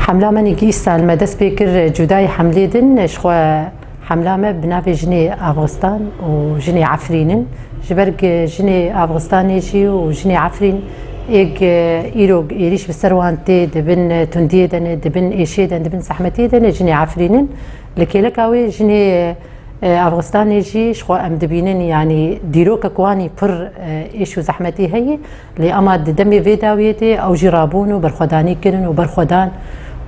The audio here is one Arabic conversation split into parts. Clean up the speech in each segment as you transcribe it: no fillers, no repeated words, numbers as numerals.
حمله من يقيس المدس بكر جداي حمليدن شخوا حمله ما بنابي جني افغانستان وجني عفرين جبرق جني افغانستان يجي وجني عفرين إيج إيروج إيريش بسروانتي دبن تنديدن دبن إيشيدن دبن سحمتيدن جني عفرين لكيلكاوي جني افغانستان يجي شخوا ام دبينن يعني ديروك كواني بر ايشو زحمتي هي لأما دمي فيداويتي او جرابون وبرخداني كنن وبرخدان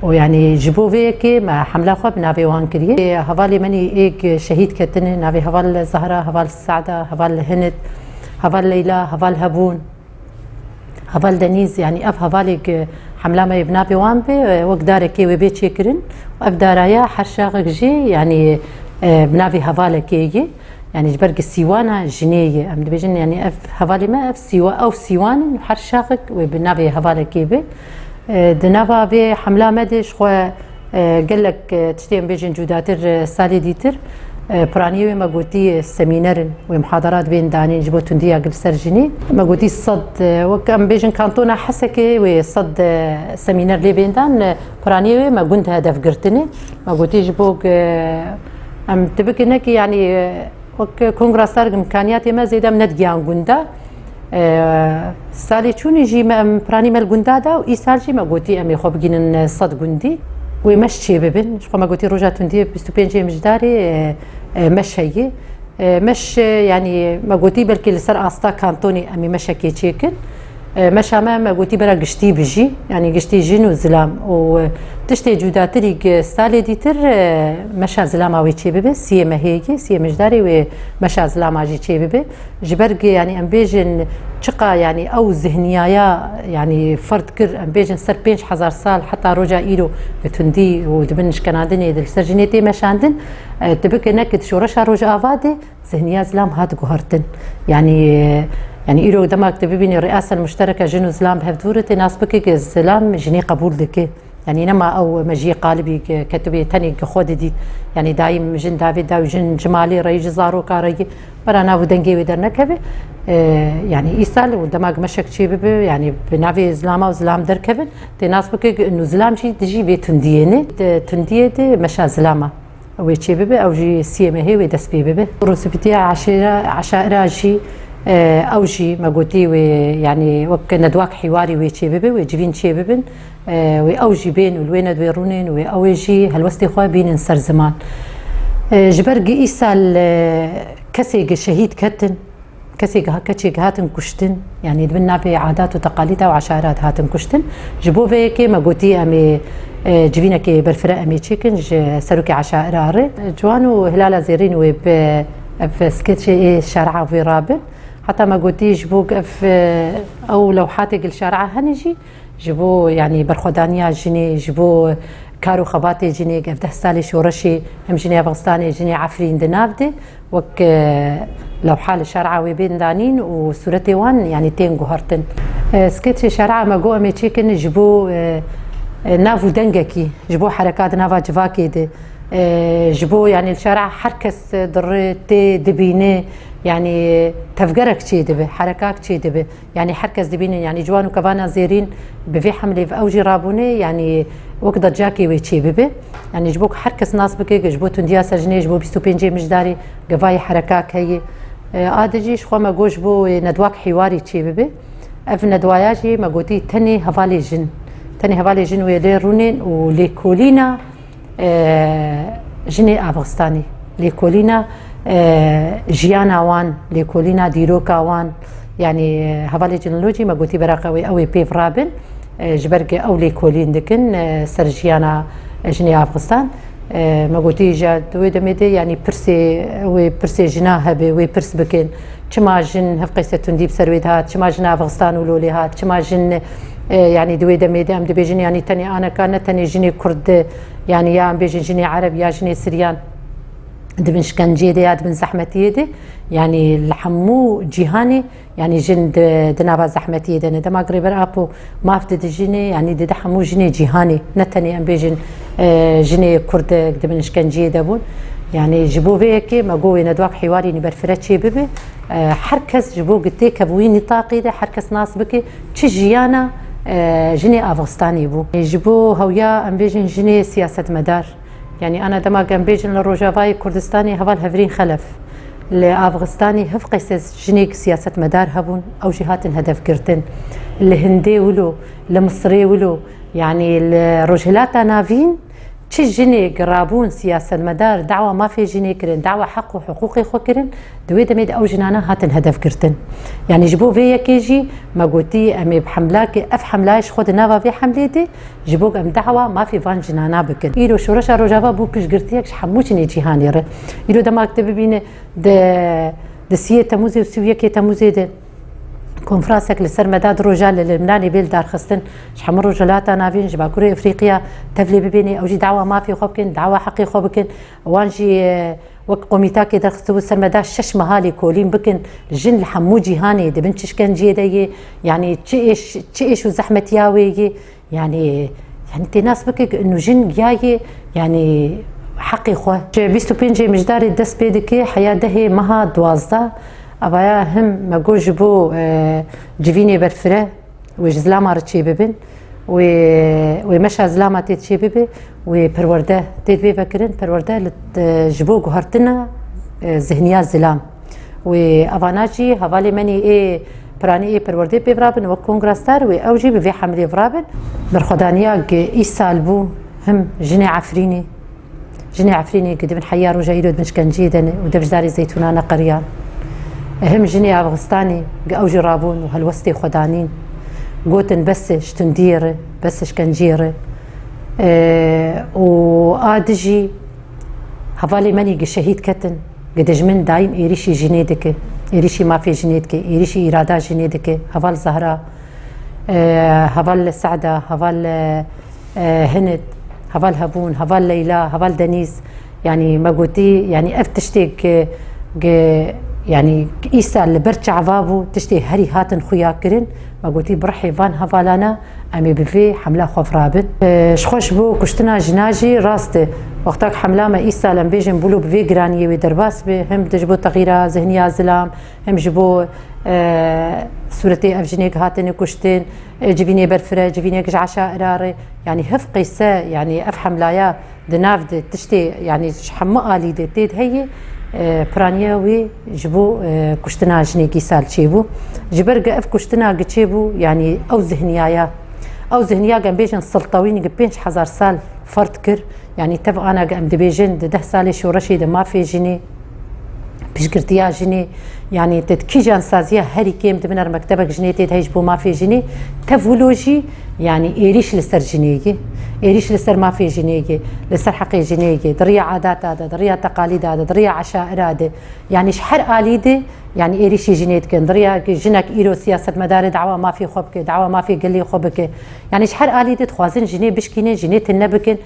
ويعني جبو فيكي ما حمله خو بنافي وان كريه هفالي مني ايك شهيد كتن نافي هفال زهره هفال السعده هفال هند هفال ليلى هفال هبون هفال دنيز يعني اف هفالي حمله ما يبنافي وان بي وقداركي وبيت شكرن وابدارايا حرشاغ جي يعني بنافي هفالة كيجي يعني جبرق السيوانة جنيه أم دبيجن يعني أف هفالي ما أف سيوا أو سيوان وحرشاقك وبنافي هفالة كيبي دنافا في حملة مدش خو قال لك تشتين بيجن جوداتر سالي ديتر برانيوي ما قلتي سمينار ومحاضرات بين داني جبو تنديا قبل سرجني ما قلتي الصد وكم بيجن كانتونا حسكي وصد سمينار لي بين دان برانيوي ما قلت هدف قرتني ما قلتي جبوك ام تبكنك يعني كونغراسار امكانيات ما زيدا من ندجان غوندا سالي شوني جي براني مال غوندا دا ويسالجي ما قوتي امي خو بجين صد غوندي ومشي ببن شو ما قوتي روجا تندي بستوبين جي مجداري مش هي مش يعني ما قوتي بلكي لسر استا كانتوني امي مشكي تشيكن مش ما قوتي برا قشتي بجي يعني قشتي جين وزلام وتشتي جوداتري ستالي ديتر مشا زلاما ويتشي ببي سي ما هيجي سي مجداري ومشا زلاما جي تشي ببي جبرق يعني امبيجن شقا يعني او ذهنيايا يعني فرد كر امبيجن سر 5000 سال حتى رجع ايرو بتندي ودبنش كنادني دل سرجنيتي مشاندن تبك نكد شو رشا رجع افادي ذهنيا زلام هاد قهرتن يعني إيرو دماغ تبيني الرئاسة المشتركة جنو زلام بهفدورتي ناس بكي الزلام جني قبول دكي يعني نما أو مجي قالبي كتبي تاني خود دي يعني دايم جن دافيد داوي جن جمالي ريج زارو كاري برانا ودنجي ودرنا كبي يعني إيسال ودماغ مشك شي ببي يعني بنافي زلاما وزلام در كبن تي ناس بكي إنه زلام شي تجي بي تنديني تنديه دي مشا زلاما ويتشي ببي أو جي سيمه ودس بي ببي رسبتي عشائر جي أوجي ما قلتي ويعني وك ندواك حواري ويتشي ببي ويجبين شي ببن وأوجي بين والوين دويرونين وأوجي هالوستي خوا بين نسر زمان جبرقي إيسال كسيق شهيد كتن كسيق هكتشيق هاتن كشتن يعني دبنا في عادات وتقاليدها وعشائرات هاتن كشتن جبو فيكي ما قلتي أمي جبينا كي بالفرق أمي تشيكن سروكي عشائر عري جوانو هلالة زيرين وب في سكتشي شارعة في رابن حتى ما قلتي جبوك او لوحاتك الشارعة هنجي جبو يعني برخدانيا جني جبو كارو خباتي جني قفده سالي شورشي هم جني افغانستاني جني عفرين دنابدي وك لوحة الشارعة وبين دانين وصورتي وان يعني تين قهرتن سكتشي شارعة ما قو امي تشيكن جبو نافو دنجكي جبو حركات نافا جفاكي دي جبو يعني الشارع حركس درتي دبينه يعني تفجرك شي دبي حركات شي دبي يعني حركس دبينه يعني جوانو كبانا زيرين بفي حمله في اوجي رابوني يعني وقت جاكي ويتشي ببي يعني جبوك حركس ناس بكي جبو تنديا سجني جبو بيستوبين جي مجداري قفاي حركات هي ادجي شخو ما جوش بو ندواك حواري تشي ببي اف ندواياجي ما قوتي تني هفالي جن ويليرونين وليكولينا جني افغانستاني ليكولينا جيانا وان ليكولينا ديروكا وان يعني هفالي جنولوجي ما قلتي براقوي اوي بيف رابن جبرقي او ليكولين دكن سرجيانا جني افغانستان ما قلتي جا دوي دميدي يعني برسي جناها بي برس بكن كما جن هفقيسة تنديب سرويد هات كما جن افغانستان ولولي هات كما جن يعني دوي دميدي ام دبيجن يعني تاني انا كانت تاني جني كرد يعني يا ام بيجن جني عرب يا جني سريان دبن شكنجي دي دبن زحمتي دي يعني الحمو جيهاني يعني جن دنابا زحمتي دي دما قريبر ابو ما فتد جني يعني دي حمو جني جيهاني نتاني ام بيجن جني كرد دبن شكنجي دبون يعني جبو فيكي ما قوي ندواك حواري نبرفرتشي ببي حركز جبو قلتي كبوي نطاقي ده حركز ناس بكي تشجيانا جني افغانستاني بو يجبو هويا ام بيجن جني سياسه مدار يعني انا دما كان بيجن للروجافاي كردستاني هفال هفرين خلف لافغانستاني هف قيسس جنيك سياسه مدار هبون او جهات هدف كرتن الهندي ولو المصري ولو يعني الرجلات نافين تش جني قرابون سياسة مدار دعوة ما في جني كرن دعوة حق وحقوقي خو كرن دوي دميد أو جنانا هاتن هدف كرتن يعني جبو فيا كيجي ما قلتي أمي بحملاك أف حملاش خود نافا في حملتي جبوك أم دعوة ما في فان جنانا بكن إيرو شورشا روجافا بوكش قرتيكش حموشني جيهاني ره إيرو دما كتب بين د سية تموزي وسوية كي تموزي ده كونفرانسك لسر مداد رجال اللبناني بيل دار خستن شحمر رجالات نافين جبا كوري افريقيا تفلي ببيني اوجي دعوه ما في خوبكن دعوه حقي خوبكن وانجي وك قوميتاكي در خستو سر مداد شش مهالي كولين بكن الجن الحموجي هاني دي بنتش كان جيدي يعني تشيش وزحمه ياوي يعني تي ناس بك انه جن جاي يعني حقي خو بيستو بينجي مجداري دس بيدكي حياه دهي مها دوازده أبايا هم مقول جبو جفيني برفرة وجزلامة رتشي ببن ومشى زلامة تتشي ببي وبرورده تدبي بكرن برورده جبو قهرتنا ذهنيات زلام وأفاناجي هفالي مني إيه براني إيه برورده ببرابن وكونغراستار وأوجي بفي حملي برابن برخدانيا إيه سالبو هم جني عفريني قد من حيار وجايرود مشكن جيدا ودبج داري زيتونانا قريان أهم جني أفغانستاني أوجي رابون وهالوستي خدانين قوتن بس شتندير بس شكنجير وآدجي هفالي مني شهيد كتن قد جمن دايم إيريشي جنيدك إيريشي ما في جنيدك إيريشي إرادة جنيدك هفال زهرة هفال سعدة هفال هند هفال هبون هفال ليلى هفال دنيس يعني ما قلتي يعني أفتشتك يعني إيسا اللي برجع فابو تشتي هري هاتن خويا كرن ما قلتي برحي فان هفالانا أمي بفي حملة خوف رابط شخوش بو كشتنا جناجي راست وقتاك حملة ما إيسا لم بيجن بولو بفي جرانية ودرباس هم تجبو تغييرا ذهنية زلام هم جبو سورتي أفجنيك هاتن كشتين جبيني برفرة جبينيك جعشا إراري يعني هف قيسا يعني أف حملايا دناف تشتي يعني شحمة آلي تيد هي برانياوي جبو كشتنا جنيكي سال تشيبو جبرقة اف كشتنا قتشيبو يعني او ذهنيا قام بيجن سلطوين قبينش حزار سال فرد كر يعني تبقى انا قام دبيجن ده سالي شو رشيد ما في جني بيش قرتيا جني يعني تتكي جان سازيا هاري كيم دبنر مكتبك جني تيجبو ما في جني تفولوجي يعني إيريش لسر جنيجي إيريش لسر ما في جنيجي لسر حقي جنيجي دريا عادات هذا دريا تقاليد هذا دريا عشائر هذا يعني شحر آليدي يعني إيريشي جنيت كن دريا جنك إيرو سياسة مدار دعوة ما في خبك دعوة ما في قلي خبك يعني شحر آليدي تخوازن جني بشكيني جني تنبكن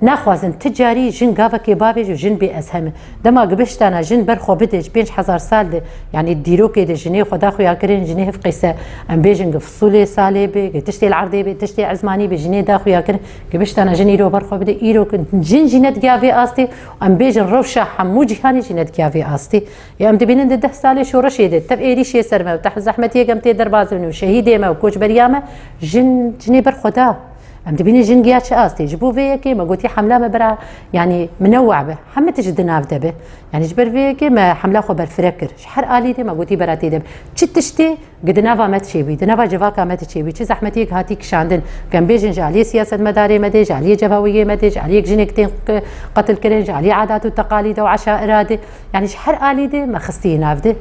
ناخوازن تجاري جن قافا كبابج وجن بأسهم دما قبشتانا جن برخو بدج بينش حزار سال دي يعني الديرو كده جني خدا خويا كرين جني هف قيسة ام بيجن قفصولي سالي بي تشتي العرضي بي تشتي عزماني بي جني دا خويا كرين قبشتانا جن إيرو برخو بدي إيرو كنت جن جنت قافي آستي ام بيجن روشا حمو جهاني جنت قافي آستي يا ام دبينن ده سالي شو رشيدة تب إيري شي سرمه وتحت زحمتي قمتي دربازمني وشهيدي ما وكوش بريامه جني برخو دا أم تبيني جنجيات شاستي جبو فيكي ما قلتي حملة ما برا يعني منوع به حمة تجد نافذة به يعني جبر فيكي ما حملة خو برفركر شحر آلي دي ما قلتي براتي دب تشتي قد نافا ما تشيبي دنافا جفاكا ما تشيبي شي زحمتيك هاتيك شاندن كان بيجن جالي سياسة مداري مدي جالي جبهوية مدي جالي جنكتين قتل كرين جالي عادات وتقاليد وعشائر هذه يعني شحر آلي دي ما خستي نافذة